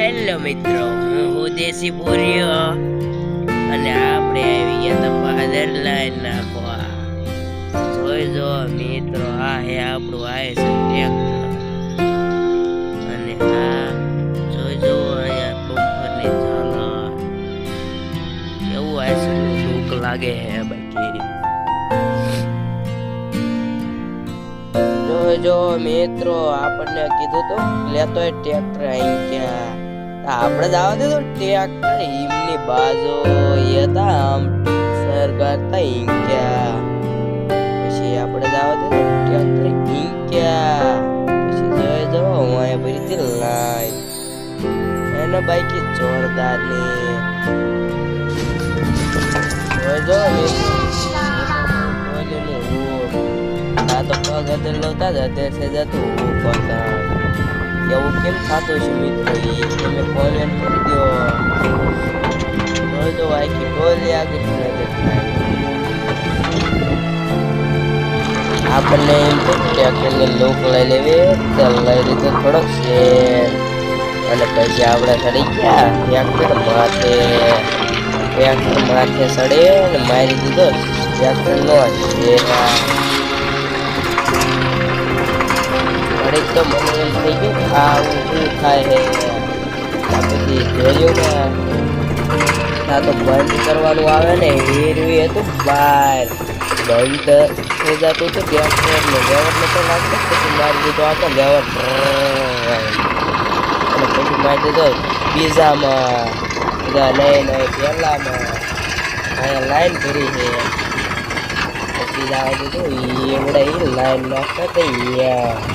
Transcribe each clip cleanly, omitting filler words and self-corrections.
Hello મિત્રો, હું દેશી બોર્યો અને આપણે આવી ગયા બહાદર લાઈન નાખવા. જોઈ જો મિત્રો, આ હે આપણું આવે છે ટ્રેક્ટર અને આ જોઈ જો અહીંયા બમ્પરની ઝાલા એવું આવે છે, દુઃખ લાગે હે બાકી. જો મિત્રો, આપણને કીધું તો લેતો ટ્રેક્ટર અહીં ક્યાં આપણે જવા દીધું ટ્રેક્ટર હિમની બાજુ હતા આમ સરકાર અહીં ક્યાં પછી આપણે જવા દીધું ટ્રેક્ટર અહીં ક્યાં પછી જોઈ જો હું અહીંયા ભરી લાઈન એનો બાઈક જોરદાર ની જોઈ જો તો પગ લોતા જ અત્યારે જતું પતંગ એવું કેમ થતું છે મિત્રો, એ તમે કોમેન્ટ કરી દો. તો આખી ટોલી આગળ આપણને એમ તો ટ્રેક્ટરની લોક લઈ લેવી તો લઈ લીધો થોડોક છે અને પછી આપણે ચડી ગયા ટ્રેક્ટર માથે ચડે અને મારી દીધો ટ્રેક્ટર નો છે. તો મને એમ થઈ ગયું આવું શું થાય છે પછી જોયું ને આ તો બંધ કરવાનું આવે ને એ રહ્યું હતું બહાર બંધ થઈ જતું હતું ટ્રેક્ટર ને લેવર નતો લાગતો પછી મારી દીધો હતો લેવર અને પછી મારી દીધો બીજામાં બધા લઈને પહેલામાં અહીંયા લાઈન ભરી છે પછી જવા દીધું એવડા એ લાઈન નાખતા હતા.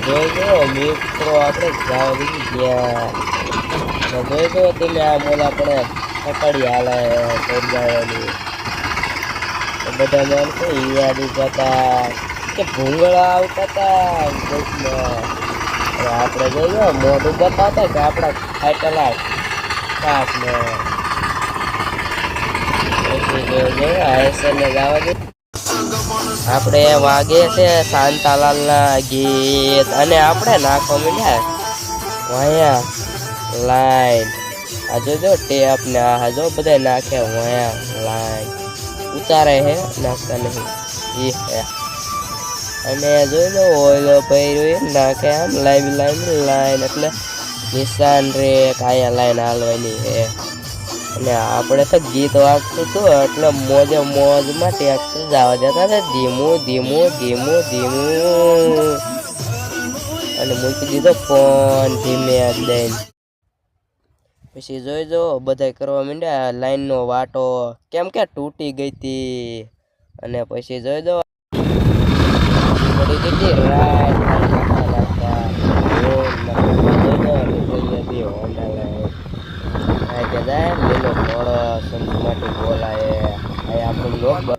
જોઈજો મિત્રો, આપણે જવા દીધી ગયા જોઈજો તમે આ મોલ આપણે પકડી હાલે જવાની બધા માણસો યાદ જતા કે ભૂંગળા આવતા હતા બસમાં. આપણે જોઈજો મોઢું બતાવતા કે આપણા ખાઈટેલા કાચને પછી જોઈજો આયસરને જવા દે. આપણે વાગે છે શાંતાલાલ ના ગીત અને આપણે નાખવા માંડ્યા વાયા લાઈન આ જોજો ટેપ ને આ જો બધા નાખે વાયા લાઈન ઉતારે હે નાખતા નહીં એ હે અને જોજો ઓઈલો પૈરું નાખે આમ લાઈન એટલે નિશાન રે કાયા લાઈન હાલવાની હે. અને આપણે તો ગીત વાગતું હતું એટલે મોજમાં ટ્રેક્ટર જવા જતા હતા ધીમું અને મૂકી દીધો ફોન ધીમે દઈને. પછી જોઈ જો બધા કરવા માંડ્યા લાઈનનો વાટો કેમ કે તૂટી ગઈ હતી અને પછી જોઈ દો પડી ગઈ હતી લીલો થોડો સંત માટે બોલાય આપણું લોક